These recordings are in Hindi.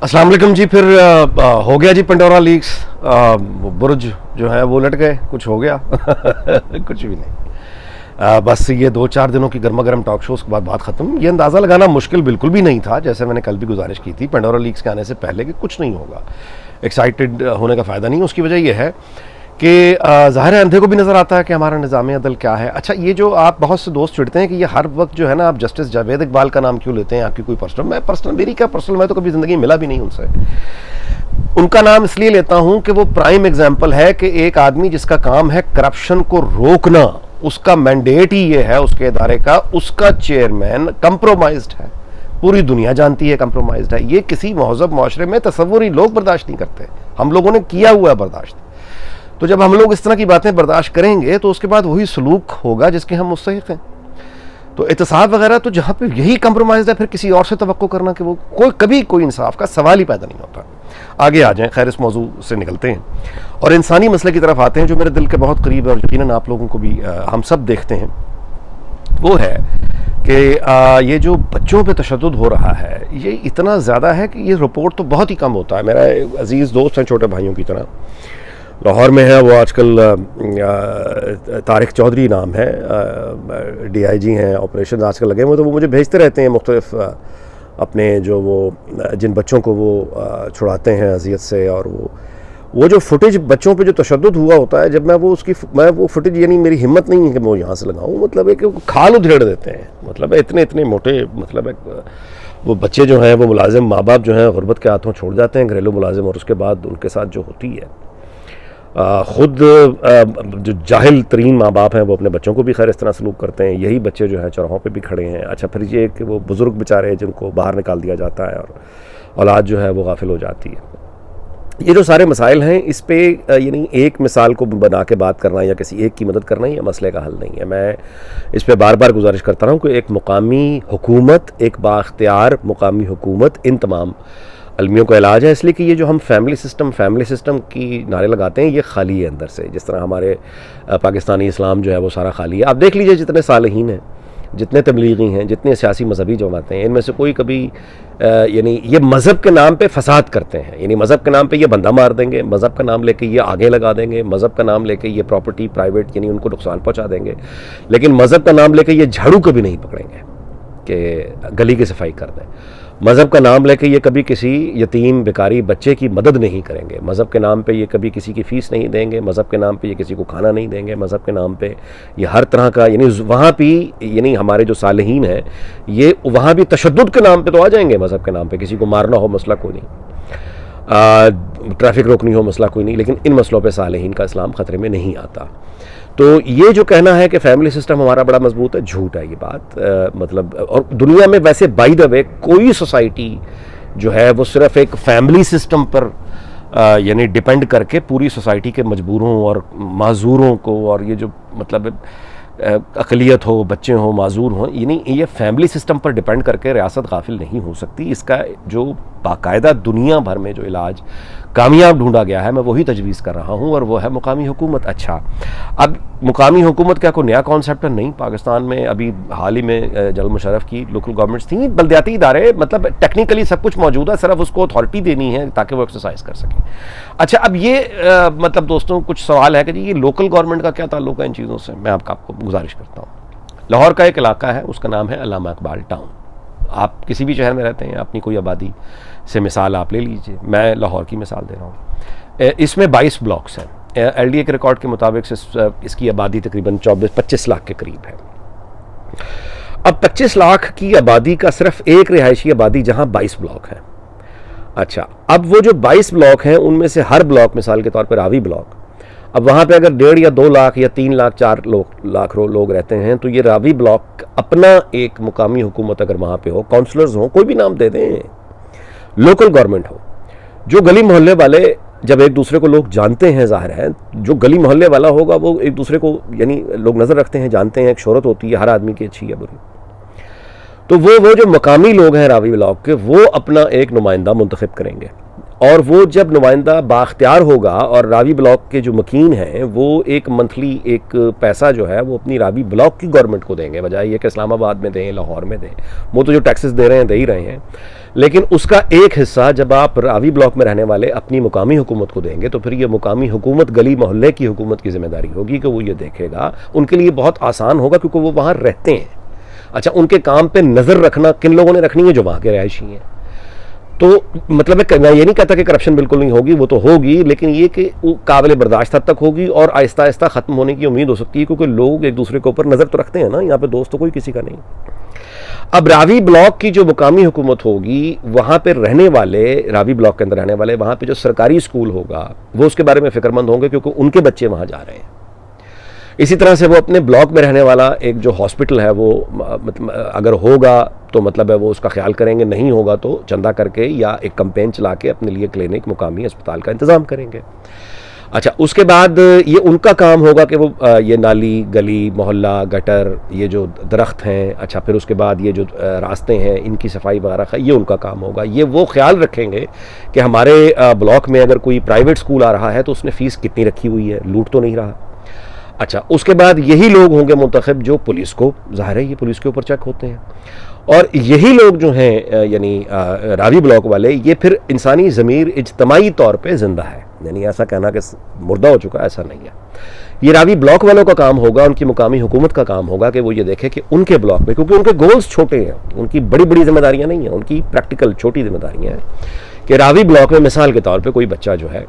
अस्सलाम वालेकुम जी। फिर हो गया जी पंडोरा लीक्स। बुर्ज जो है वो लट गए, कुछ हो गया कुछ भी नहीं। बस ये 2-4 दिनों की गर्मा गर्म टॉक शोज़ के बाद बात ख़त्म। ये अंदाज़ा लगाना मुश्किल बिल्कुल भी नहीं था, जैसे मैंने कल भी गुजारिश की थी पंडोरा लीक्स के आने से पहले, कि कुछ नहीं होगा। एक्साइटेड होने का फ़ायदा नहीं। उसकी वजह यह है कि ज़ाहिर है अंधे को भी नज़र आता है कि हमारा निज़ाम अदल क्या है। अच्छा, ये जो आप बहुत से दोस्त चिढ़ते हैं कि ये हर वक्त जो है ना, आप जस्टिस जावेद इकबाल का नाम क्यों लेते हैं, आपकी कोई पर्सनल मेरी क्या पर्सनल, मैं तो कभी ज़िंदगी में मिला भी नहीं उनसे। उनका नाम इसलिए लेता हूं कि वो प्राइम एग्जाम्पल है कि एक आदमी जिसका काम है करप्शन को रोकना, उसका मैंडेट ही ये है उसके इदारे का, उसका चेयरमैन कंप्रोमाइज्ड है। पूरी दुनिया जानती है कंप्रोमाइज्ड है। ये किसी महज़ब माशरे में तसव्वुर ही लोग बर्दाश्त नहीं करते। हम लोगों ने किया हुआ है बर्दाश्त। तो जब हम लोग इस तरह की बातें बर्दाश्त करेंगे तो उसके बाद वही सलूक होगा जिसके हम मुस्तहिक़ हैं। तो एहतसाब वगैरह, तो जहाँ पे यही कंप्रोमाइज़ है, फिर किसी और से तवक्को करना कि वो कभी कोई इंसाफ का सवाल ही पैदा नहीं होता। आगे आ जाएं, खैर इस मौजू से निकलते हैं और इंसानी मसले की तरफ आते हैं जो मेरे दिल के बहुत करीब है और यकीनन आप लोगों को भी हम सब देखते हैं। वो है कि ये जो बच्चों पे तशद्दुद हो रहा है, ये इतना ज़्यादा है कि ये रिपोर्ट तो बहुत ही कम होता है। मेरा अजीज़ दोस्त हैं, छोटे भाइयों की तरह, लाहौर में है वो आजकल, तारिक चौधरी नाम है, DIG हैं, ऑपरेशन आजकल लगे हुए, तो वो मुझे भेजते रहते हैं मुख्तलिफ अपने जो वो जिन बच्चों को वो छुड़ाते हैं अजियत से। और वो जो फुटेज बच्चों पे जो तशद्दुद हुआ होता है, जब मैं वो फुटेज, यानी मेरी हिम्मत नहीं है कि मैं यहाँ से लगाऊँ, मतलब एक खाल उधेड़ देते हैं, मतलब इतने इतने मोटे, मतलब एक वो बच्चे जो हैं वो मुलाजिम माँ बाप जो हैं गुरबत के हाथों छोड़ जाते हैं, घरेलू मुलाजिम, और उसके बाद उनके साथ जो होती है, ख़ुद जो जाहिल तरीन माँ बाप हैं वो अपने बच्चों को भी खैर इस तरह सलूक करते हैं। यही बच्चे जो हैं चौराहों पे भी खड़े हैं। अच्छा, फिर ये कि वो बुज़ुर्ग बेचारे जिनको बाहर निकाल दिया जाता है और औलाद जो है वो गाफिल हो जाती है। ये जो सारे मसाइल हैं, इस पे यानी एक मिसाल को बना के बात करना या किसी एक की मदद करना ये मसले का हल नहीं है। मैं इस पे बार बार गुजारिश करता रहा हूँ कि एक मुकामी हुकूमत, एक बाख्तियार मुकामी हुकूमत इन तमाम अलमियों का इलाज है। इसलिए कि ये जो हम फैमिली सिस्टम की नारे लगाते हैं, ये खाली है अंदर से। जिस तरह हमारे पाकिस्तानी इस्लाम जो है वो सारा खाली है। आप देख लीजिए जितने सालिहीन हैं, जितने तबलीगी हैं, जितने सियासी मजहबी जमातें हैं, इनमें से कोई कभी यानी ये मज़हब के नाम पे फसाद करते हैं। यानी मज़हब के नाम पे ये बंदा मार देंगे, मज़हब का नाम लेके ये आगे लगा देंगे, मज़हब का नाम लेके ये प्रॉपर्टी प्राइवेट यानी उनको नुकसान पहुँचा देंगे, लेकिन मज़हब का नाम लेके ये झाड़ू कभी नहीं पकड़ेंगे कि गली की सफाई कर दें। मज़हब का नाम लेके ये कभी किसी यतीम बेकारी बच्चे की मदद नहीं करेंगे। मज़हब के नाम पे ये कभी किसी की फ़ीस नहीं देंगे। मज़हब के नाम पे ये किसी को खाना नहीं देंगे। मज़हब के नाम पे ये हर तरह का, यानी वहाँ भी, यानी हमारे जो सालिहीन हैं ये वहाँ भी तशद्दुद के नाम पे तो आ जाएंगे। मज़हब के नाम पे किसी को मारना हो मसला कोई नहीं, ट्रैफिक रोकनी हो मसला कोई नहीं, लेकिन इन मसलों पर सालिहीन का इस्लाम ख़तरे में नहीं आता। तो ये जो कहना है कि फैमिली सिस्टम हमारा बड़ा मजबूत है, झूठ है ये बात। मतलब, और दुनिया में वैसे बाय द वे कोई सोसाइटी जो है वो सिर्फ एक फैमिली सिस्टम पर यानी डिपेंड करके पूरी सोसाइटी के मजबूरों और माजूरों को, और ये जो मतलब अक़लियत हो, बच्चे हों, माजूर हों, यानी ये फैमिली सिस्टम पर डिपेंड करके रियासत गाफिल नहीं हो सकती। इसका जो बाकायदा दुनिया भर में जो इलाज कामयाब ढूंढा गया है, मैं वही तजवीज़ कर रहा हूँ, और वो है मुकामी हुकूमत। अच्छा, अब मुकामी हुकूमत क्या कोई नया कॉन्सेप्ट है? नहीं। पाकिस्तान में अभी हाल ही में जनरल मुशर्रफ की लोकल गवर्नमेंट्स थी, बल्दियाती इदारे, मतलब टेक्निकली सब कुछ मौजूद है, सिर्फ उसको अथॉरिटी देनी है ताकि वो एक्सरसाइज कर सकें। अच्छा, अब ये मतलब दोस्तों कुछ सवाल है कि जी ये लोकल गवर्नमेंट का क्या ताल्लुक है इन चीज़ों से। मैं आपको गुजारिश करता हूँ, लाहौर का एक इलाका है, उसका नाम है अल्लामा इकबाल टाउन। आप किसी भी शहर में रहते हैं, अपनी कोई आबादी से मिसाल आप ले लीजिए, मैं लाहौर की मिसाल दे रहा हूँ। इसमें 22 ब्लॉक्स हैं। LDA के रिकॉर्ड के मुताबिक इसकी आबादी तकरीबन 24-25 लाख के करीब है। अब 25 लाख की आबादी का सिर्फ एक रिहायशी आबादी जहाँ 22 ब्लॉक हैं। अच्छा, अब वो जो 22 ब्लॉक हैं उनमें से हर ब्लॉक, मिसाल के तौर पर रावी ब्लॉक, अब वहाँ पे अगर 1.5 या 2 लाख या 3 लाख 4 लाख लोग रहते हैं, तो ये रावी ब्लॉक अपना एक मुकामी हुकूमत अगर वहाँ पे हो, काउंसलर्स हो, कोई भी नाम दे दें, लोकल गवर्नमेंट हो, जो गली मोहल्ले वाले, जब एक दूसरे को लोग जानते हैं, ज़ाहिर है जो गली मोहल्ले वाला होगा वो एक दूसरे को, यानी लोग नज़र रखते हैं, जानते हैं, एक शोहरत होती है हर आदमी की, अच्छी या बुरी। तो वो जो मकामी लोग हैं रावी ब्लॉक के, वो अपना एक नुमाइंदा मुंतखब करेंगे, और वो जब नुमाइंदा बाख्तियार होगा, और रावी ब्लॉक के जो मकीन हैं वो एक मंथली एक पैसा जो है वो अपनी रावी ब्लॉक की गवर्नमेंट को देंगे, बजाय ये कि इस्लामाबाद में दें, लाहौर में दें। वो तो जो टैक्सेस दे रहे हैं दे ही रहे हैं, लेकिन उसका एक हिस्सा जब आप रावी ब्लॉक में रहने वाले अपनी मुकामी हुकूमत को देंगे तो फिर ये मुकामी हुकूमत गली मोहल्ले की हुकूमत की जिम्मेदारी होगी कि वो ये देखेगा। उनके लिए बहुत आसान होगा क्योंकि वो वहाँ रहते हैं। अच्छा, उनके काम पे नज़र रखना किन लोगों ने रखनी है? जो वहाँ के रहायशी हैं। तो मतलब मैं ये नहीं कहता कि करप्शन बिल्कुल नहीं होगी, वो तो होगी, लेकिन ये कि वो काबिल बर्दाश्त हद तक होगी और आहिस्ता आहिस्ता ख़त्म होने की उम्मीद हो सकती है, क्योंकि लोग एक दूसरे के ऊपर नज़र तो रखते हैं ना। यहाँ पे दोस्त तो कोई किसी का नहीं। अब रावी ब्लॉक की जो मुकामी हुकूमत होगी, वहाँ पे रहने वाले, रावी ब्लॉक के अंदर रहने वाले, वहाँ पे जो सरकारी स्कूल होगा वो उसके बारे में फ़िक्रमंद होंगे क्योंकि उनके बच्चे वहाँ जा रहे हैं। इसी तरह से वो अपने ब्लॉक में रहने वाला एक जो हॉस्पिटल है वो मतलब अगर होगा तो मतलब है वो उसका ख्याल करेंगे, नहीं होगा तो चंदा करके या एक कैंपेन चला के अपने लिए क्लिनिक, मुकामी अस्पताल का इंतज़ाम करेंगे। अच्छा, उसके बाद ये उनका काम होगा कि वो ये नाली, गली, मोहल्ला, गटर, ये जो दरख्त हैं, अच्छा फिर उसके बाद ये जो रास्ते हैं, इनकी सफाई वगैरह ये उनका काम होगा। ये वो ख्याल रखेंगे कि हमारे ब्लॉक में अगर कोई प्राइवेट स्कूल आ रहा है तो उसने फ़ीस कितनी रखी हुई है, लूट तो नहीं रहा। अच्छा, उसके बाद यही लोग होंगे मुंतखब जो पुलिस को, ज़ाहिर है ये पुलिस के ऊपर चेक होते हैं, और यही लोग जो हैं यानी रावी ब्लॉक वाले, ये फिर इंसानी ज़मीर इज्तमाई तौर पे ज़िंदा है, यानी ऐसा कहना कि मुर्दा हो चुका, ऐसा नहीं है। ये रावी ब्लॉक वालों का काम होगा, उनकी मुकामी हुकूमत का काम होगा कि वो ये देखे कि उनके ब्लॉक में, क्योंकि उनके गोल्स छोटे हैं, उनकी बड़ी बड़ी जिम्मेदारियाँ नहीं हैं, उनकी प्रैक्टिकल छोटी जिम्मेदारियाँ हैं कि रावी ब्लॉक में मिसाल के तौर पर कोई बच्चा जो है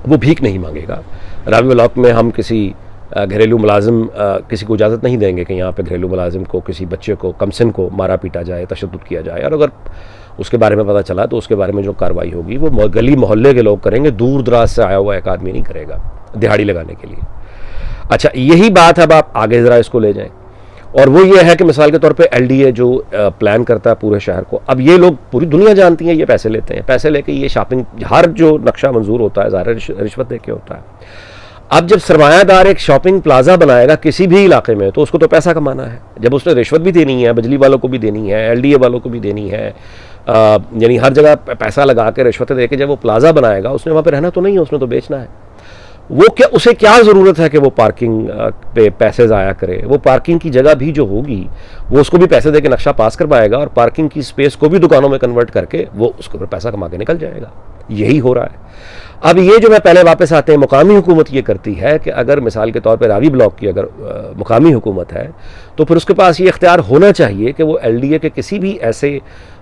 वो भीख नहीं मांगेगा। रावी ब्लॉक में हम किसी घरेलू मुलाजिम किसी को इजाज़त नहीं देंगे कि यहाँ पे घरेलू मुलाजिम को, किसी बच्चे को, कमसिन को मारा पीटा जाए, तशद्दुद किया जाए, और अगर उसके बारे में पता चला तो उसके बारे में जो कार्रवाई होगी वो गली मोहल्ले के लोग करेंगे, दूर दराज से आया हुआ एक आदमी नहीं करेगा दिहाड़ी लगाने के लिए। अच्छा, यही बात अब आप आगे ज़रा इसको ले जाएँ, और वो ये है कि मिसाल के तौर पे LDA जो प्लान करता है पूरे शहर को, अब ये लोग, पूरी दुनिया जानती है ये पैसे लेते हैं, पैसे लेके ये शॉपिंग, हर जो नक्शा मंजूर होता है ज़ाहिर रिश्वत दे के होता है। अब जब सरमायादार एक शॉपिंग प्लाजा बनाएगा किसी भी इलाके में तो उसको तो पैसा कमाना है। जब उसने रिश्वत भी देनी है, बिजली वालों को भी देनी है, LDA वालों को भी देनी है, यानी हर जगह पैसा लगा के रिश्वतें दे के जब वो प्लाजा बनाएगा, उसने वहाँ पे रहना तो नहीं है, उसने तो बेचना है। वो क्या, उसे क्या ज़रूरत है कि वो पार्किंग पे पैसे ज़ाया करे? वो पार्किंग की जगह भी जो होगी वो उसको भी पैसे दे के नक्शा पास करवाएगा और पार्किंग की स्पेस को भी दुकानों में कन्वर्ट करके वो उसके ऊपर पैसा कमा के निकल जाएगा। यही हो रहा है। अब ये जो मैं पहले वापस आते हैं, मुकामी हुकूमत ये करती है कि अगर मिसाल के तौर पर रावी ब्लॉक की अगर मुकामी हुकूमत है तो फिर उसके पास ये इख्तियार होना चाहिए कि वो LDA के किसी भी ऐसे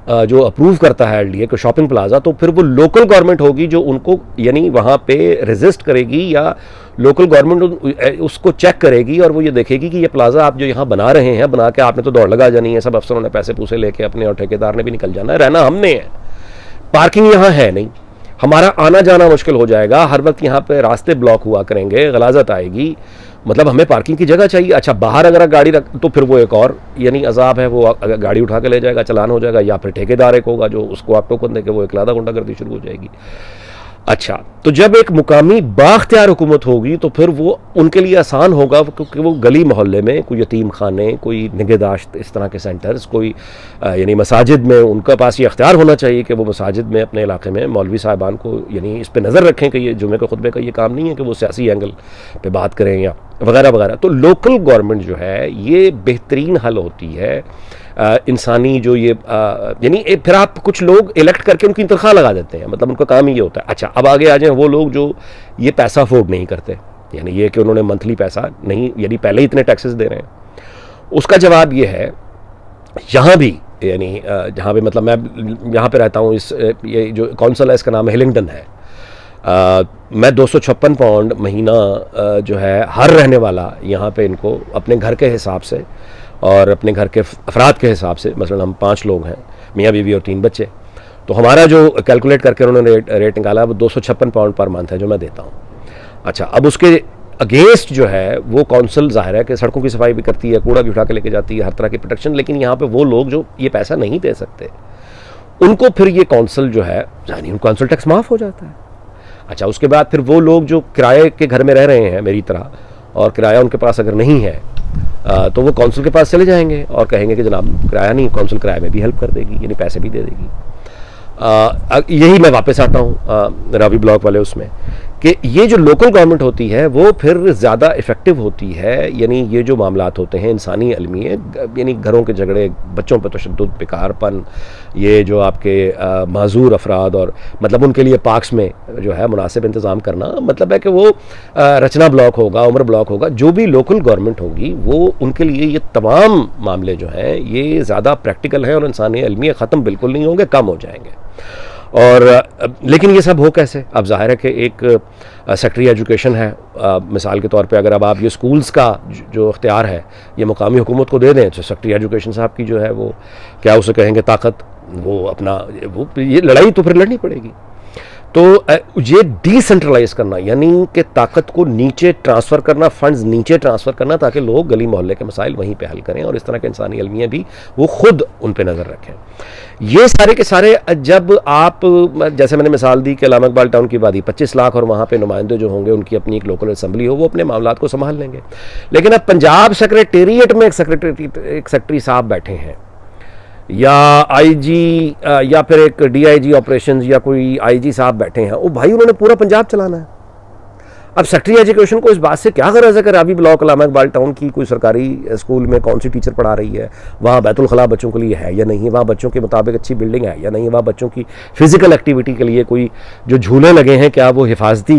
जो अप्रूव करता है LDA को शॉपिंग प्लाजा, तो फिर वो लोकल गवर्नमेंट होगी जो उनको यानी वहाँ पे रेजिस्ट करेगी, या लोकल गवर्नमेंट उसको चेक करेगी और वो ये देखेगी कि ये प्लाजा आप जो यहाँ बना रहे हैं, बना के आपने तो दौड़ लगा जानी है, सब अफसरों ने पैसे पूसे लेके अपने और ठेकेदार ने भी निकल जाना है, रहना हमने है, पार्किंग यहाँ है नहीं, हमारा आना जाना मुश्किल हो जाएगा, हर वक्त यहाँ पे रास्ते ब्लॉक हुआ करेंगे, गलाजत आएगी, मतलब हमें पार्किंग की जगह चाहिए। अच्छा, बाहर अगर गाड़ी रख तो फिर वो एक और यानी अजाब है, वो अगर गाड़ी उठा के ले जाएगा, चालान हो जाएगा, या फिर ठेकेदार एक होगा जो उसको आप टोकन देके वो एक लादा गुंडागर्दी शुरू हो जाएगी। अच्छा, तो जब एक मुकामी बाख्तियार हुकूमत होगी तो फिर वो उनके लिए आसान होगा, क्योंकि वो गली मोहल्ले में कोई यतीम खाने, कोई निगहदाश्त, इस तरह के सेंटर्स, कोई यानी मसाजिद में उनका पास ये अख्तियार होना चाहिए कि वो मसाजिद में अपने इलाके में मौलवी साहिबान को यानी इस पर नज़र रखें कि ये जुमे के खुतबे का ये काम नहीं है कि वो सियासी एंगल पे बात करें या वगैरह वगैरह। तो लोकल गवर्नमेंट जो है ये बेहतरीन हल होती है इंसानी जो ये यानी फिर आप कुछ लोग इलेक्ट करके उनकी तनख्वाह लगा देते हैं, मतलब उनका काम ही ये होता है। अच्छा, अब आगे आ जाएं वो लोग जो ये पैसा अफोर्ड नहीं करते, यानी ये कि उन्होंने मंथली पैसा नहीं, यानी पहले ही इतने टैक्सेस दे रहे हैं, उसका जवाब ये है, यहाँ भी यानी जहाँ पे मतलब मैं यहाँ पे रहता हूँ, इस ये जो कौंसल है इसका नाम हिलिंगडन है, मैं 256 पाउंड महीना जो है हर रहने वाला यहाँ पे इनको अपने घर के हिसाब से और अपने घर के अफराद के हिसाब से, मसलन हम 5 लोग हैं, मियाँ बीवी और 3 बच्चे, तो हमारा जो कैलकुलेट करके उन्होंने रेट निकाला वो 256 पाउंड पर मंथ है जो मैं देता हूँ। अच्छा, अब उसके अगेंस्ट जो है वो कौंसल ज़ाहिर है कि सड़कों की सफाई भी करती है, कूड़ा भी उठा के लेके जाती है, हर तरह की प्रोटेक्शन, लेकिन यहाँ पे वो लोग जो ये पैसा नहीं दे सकते उनको फिर ये कौंसल जो है यानी उनको कौंसल टैक्स माफ़ हो जाता है। अच्छा, उसके बाद फिर वो लोग जो किराए के घर में रह रहे हैं मेरी तरह, और किराया उनके पास अगर नहीं है तो वो कौंसिल के पास चले जाएंगे और कहेंगे कि जनाब किराया नहीं, कौंसिल किराए में भी हेल्प कर देगी, यानी पैसे भी दे देगी। यही मैं वापस आता हूँ रावी ब्लॉक वाले उसमें कि ये जो लोकल गवर्नमेंट होती है वो फिर ज़्यादा इफ़ेक्टिव होती है। यानी ये जो मामलात होते हैं इंसानी अलमी है, यानी घरों के झगड़े, बच्चों पर तशद्दुद, बेकारपन, ये जो आपके माजूर अफराद और मतलब उनके लिए पार्क्स में जो है मुनासिब इंतज़ाम करना, मतलब है कि वो रचना ब्लॉक होगा, उम्र ब्लॉक होगा, जो भी लोकल गवर्नमेंट होगी वो उनके लिए ये तमाम मामले जो हैं ये ज़्यादा प्रैक्टिकल हैं और इंसानी अलमी ख़त्म बिल्कुल नहीं होंगे, कम हो जाएंगे। और लेकिन ये सब हो कैसे? अब ज़ाहिर है कि एक सेक्रेटरी एजुकेशन है, मिसाल के तौर पे अगर अब आप ये स्कूल्स का जो इख्तियार है ये मुकामी हुकूमत को दे दें तो सेक्रेटरी एजुकेशन साहब की जो है वो क्या उसे कहेंगे ताकत, वो अपना वो ये लड़ाई तो फिर लड़नी पड़ेगी। तो ये डिसेंट्रलाइज करना यानी कि ताकत को नीचे ट्रांसफ़र करना, फंड्स नीचे ट्रांसफ़र करना ताकि लोग गली मोहल्ले के मसाइल वहीं पे हल करें और इस तरह के इंसानी अलमियाँ भी वो खुद उन पे नज़र रखें। ये सारे के सारे जब आप, जैसे मैंने मिसाल दी कि अल्लामा इकबाल टाउन की आबादी 25 लाख और वहाँ पे नुमाइंदे जो होंगे उनकी अपनी एक लोकल असम्बली हो, वो अपने मामलात को संभाल लेंगे। लेकिन अब पंजाब सेक्रेटेरिएट में एक सेक्रेटरी साहब बैठे हैं या आईजी या फिर एक डीआईजी ऑपरेशंस या कोई आईजी साहब बैठे हैं, वो भाई उन्होंने पूरा पंजाब चलाना है। अब सेक्रेटरी एजुकेशन को इस बात से क्या गरज है कि रावी ब्लॉक अल्लामा इकबाल टाउन की कोई सरकारी स्कूल में कौन सी टीचर पढ़ा रही है, वहाँ बैतुल खला बच्चों के लिए है या नहीं, वहाँ बच्चों के मुताबिक अच्छी बिल्डिंग है या नहीं, वहाँ बच्चों की फ़िज़िकल एक्टिविटी के लिए कोई जो झूले लगे हैं क्या वो हिफाजती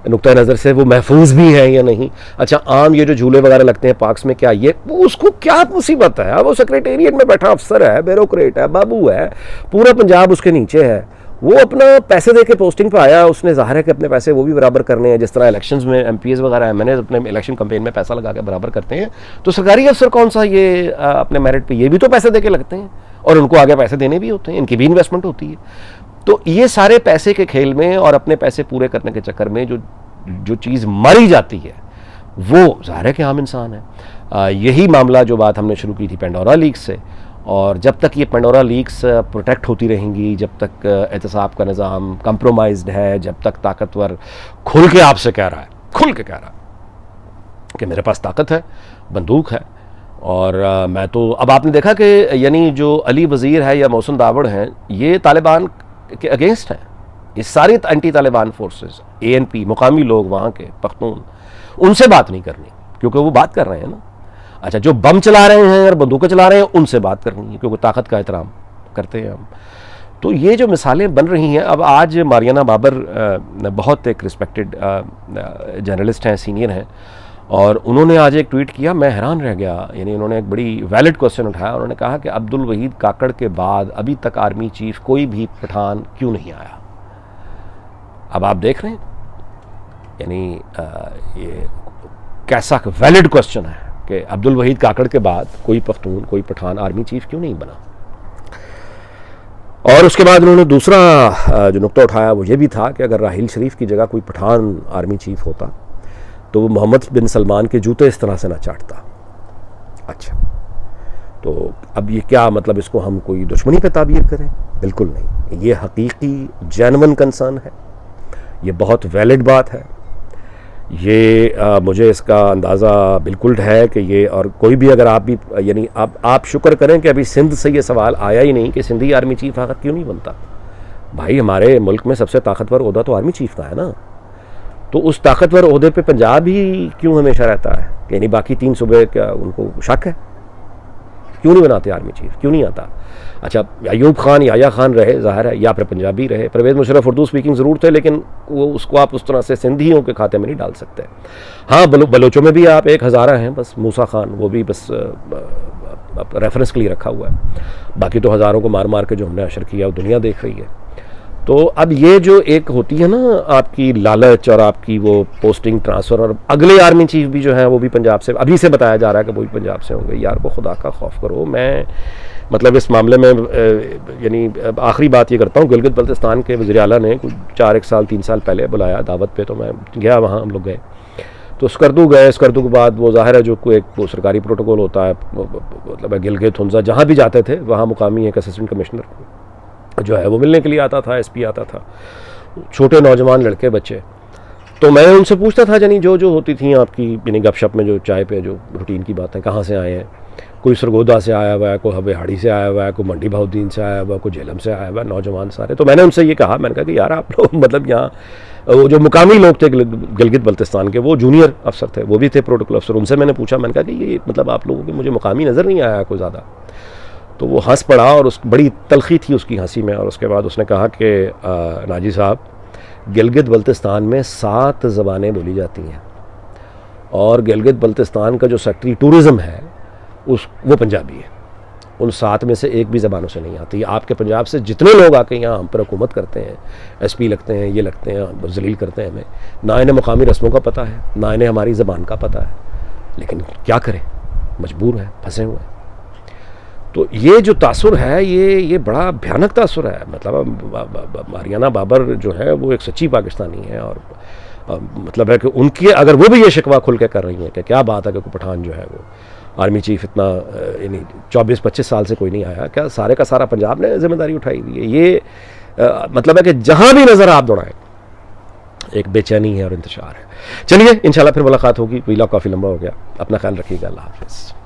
नुक्ता नज़र से वो महफूज भी हैं या नहीं। अच्छा, आम ये जो झूले वगैरह लगते हैं पार्क्स में, क्या ये उसको क्या मुसीबत है? वो सेक्रेटेरिएट में बैठा अफसर है, ब्यूरोक्रेट है, बाबू है, पूरा पंजाब उसके नीचे है, वो अपना पैसे दे के पोस्टिंग पे आया, उसने ज़ाहिर है कि अपने पैसे वो भी बराबर करने हैं, जिस तरह इलेक्शंस में एमपीएस वगैरह मैंने अपने इलेक्शन कैंपेन में पैसा लगा के बराबर करते हैं। तो सरकारी अफसर कौन सा ये अपने मेरिट पे ये भी तो पैसे दे के लगते हैं और उनको आगे पैसे देने भी होते हैं, इनकी भी इन्वेस्टमेंट होती है। तो ये सारे पैसे के खेल में और अपने पैसे पूरे करने के चक्कर में जो चीज़ मारी जाती है वो ज़ाहिर है कि आम इंसान है। यही मामला जो बात हमने शुरू की थी पेंडोरा लीक्स से, और जब तक ये पेंडोरा लीक्स प्रोटेक्ट होती रहेंगी, जब तक एहतसाब का निज़ाम कंप्रोमाइज्ड है, जब तक ताकतवर खुल के आपसे कह रहा है, खुल के कह रहा है कि मेरे पास ताकत है, बंदूक है और मैं तो, अब आपने देखा कि यानी जो अली वज़ीर है या मोहसिन दावड़ हैं, ये तालिबान के अगेंस्ट हैं। ये सारी एंटी तालिबान फोर्सेस, एएनपी, मुकामी लोग वहाँ के पख्तून, उनसे बात नहीं करनी क्योंकि वो बात कर रहे हैं ना। अच्छा, जो बम चला रहे हैं और बंदूकें चला रहे हैं उनसे बात करनी है क्योंकि ताकत का एहतराम करते हैं हम। तो ये जो मिसालें बन रही हैं, अब आज मारियाना बाबर बहुत एक रिस्पेक्टेड जर्नलिस्ट हैं, सीनियर हैं, और उन्होंने आज एक ट्वीट किया, मैं हैरान रह गया। यानी उन्होंने एक बड़ी वैलिड क्वेश्चन उठाया। उन्होंने कहा कि अब्दुल वहीद काकड़ के बाद अभी तक आर्मी चीफ कोई भी पठान क्यों नहीं आया। अब आप देख रहे हैं यानी ये कैसा वैलिड क्वेश्चन है कि अब्दुल वहीद काकड़ के बाद कोई पख्तून, कोई पठान आर्मी चीफ क्यों नहीं बना। और उसके बाद उन्होंने दूसरा जो नुक्ता उठाया वो ये भी था कि अगर राहील शरीफ की जगह कोई पठान आर्मी चीफ होता तो वो मोहम्मद बिन सलमान के जूते इस तरह से ना चाटता। अच्छा, तो अब ये क्या मतलब, इसको हम कोई दुश्मनी पे ताबीर करें? बिल्कुल नहीं, ये हकीकी जेन्युइन कंसर्न है, ये बहुत वैलिड बात है। ये मुझे इसका अंदाज़ा बिल्कुल है कि ये, और कोई भी अगर आप भी, यानी आप शुक्र करें कि अभी सिंध से ये सवाल आया ही नहीं कि सिंधी आर्मी चीफ आखिर क्यों नहीं बनता। भाई, हमारे मुल्क में सबसे ताकतवर ओहदा तो आर्मी चीफ का है ना, तो उस ताकतवर ओहदे पे पंजाब ही क्यों हमेशा रहता है? यानी बाकी 3 सूबे क्या उनको शक है? क्यों नहीं बनाते आर्मी चीफ, क्यों नहीं आता? अच्छा, अयूब खान, याया खान रहे ज़ाहिर है, या फिर पंजाबी रहे। परवेज़ मुशर्रफ उर्दू स्पीकिंग ज़रूर थे, लेकिन वो उसको आप उस तरह से सिंधियों के खाते में नहीं डाल सकते। हाँ, बलोचों में भी आप 1 हज़ारा हैं बस, मूसा खान, वो भी बस रेफरेंस के लिए रखा हुआ है। बाकी तो हज़ारों को मार मार के जो हमने अशर किया वो दुनिया देख रही है। तो अब ये जो एक होती है ना आपकी लालच और आपकी वो पोस्टिंग ट्रांसफ़र, और अगले आर्मी चीफ भी जो हैं वो भी पंजाब से, अभी से बताया जा रहा है कि वो भी पंजाब से होंगे। यार को खुदा का खौफ करो। मैं मतलब इस मामले में यानी आखिरी बात ये करता हूँ, गिलगित बल्तिस्तान के वज़ीर आला ने कुछ 4 साल 3 साल पहले बुलाया दावत पे, तो मैं गया वहाँ, हम लोग गए तो स्कर्दू गए। स्कर्दू के बाद वो ज़ाहिर है जो कोई एक वो सरकारी प्रोटोकॉल होता है, मतलब गिलगित हुंजा जहाँ भी जाते थे वहाँ मुकामी एक असिस्टेंट कमिश्नर जो है वो मिलने के लिए आता था, एसपी आता था, छोटे नौजवान लड़के बच्चे। तो मैं उनसे पूछता था यानी जो होती थी आपकी यानी गपशप में जो चाय पे जो रूटीन की बातें, कहाँ से आए हैं, कोई सरगोदा से आया हुआ है, कोई हवेहाड़ी से आया हुआ है, कोई मंडी भाउद्दीन से आया हुआ है, कोई झेलम से आया हुआ है, नौजवान सारे। तो मैंने उनसे ये कहा, मैंने कहा कि यार आप लोग मतलब यहाँ वो जो मुकामी लोग थे गिलगित बल्तिस्तान के, वो जूनियर अफसर थे, वो भी थे प्रोटोकॉल अफसर, उनसे मैंने पूछा, मैंने कहा कि ये मतलब आप लोगों के मुझे मुकामी नज़र नहीं आया कोई ज़्यादा। तो वो हंस पड़ा और उस बड़ी तलखी थी उसकी हंसी में, और उसके बाद उसने कहा कि नाजी साहब, गिलगित बल्तिस्तान में 7 ज़बानें बोली जाती हैं, और गिलगित बल्तिस्तान का जो सेक्रेटरी टूरिज़म है वो पंजाबी है, उन 7 में से एक भी ज़बानों से नहीं आती। आपके पंजाब से जितने लोग आके यहाँ हम पर हुकूमत करते हैं, SP लगते हैं, ये लगते हैं, जलील करते हैं हमें, ना इन्हें मकामी रस्मों का पता है, ना इन्हें हमारी ज़बान का पता है, लेकिन क्या करें, मजबूर हैं, फंसे हुए हैं। तो ये जो तासुर है ये बड़ा भयानक तासुर है। मतलब आरियाना बाबर जो है वो एक सच्ची पाकिस्तानी है, और मतलब है कि उनकी अगर वो भी ये शिकवा खुल के कर रही हैं कि क्या बात है कि पठान जो है वो आर्मी चीफ इतना यानी 24-25 साल से कोई नहीं आया, क्या सारे का सारा पंजाब ने जिम्मेदारी उठाई हुई है। ये मतलब है कि जहाँ भी नज़र आप दौड़ाएं एक बेचैनी है और इंतशार है। चलिए इंशाल्लाह फिर मुलाकात होगी, पीला काफ़ी लंबा हो गया, अपना ख्याल रखिएगा, अल्लाह हाफिज़।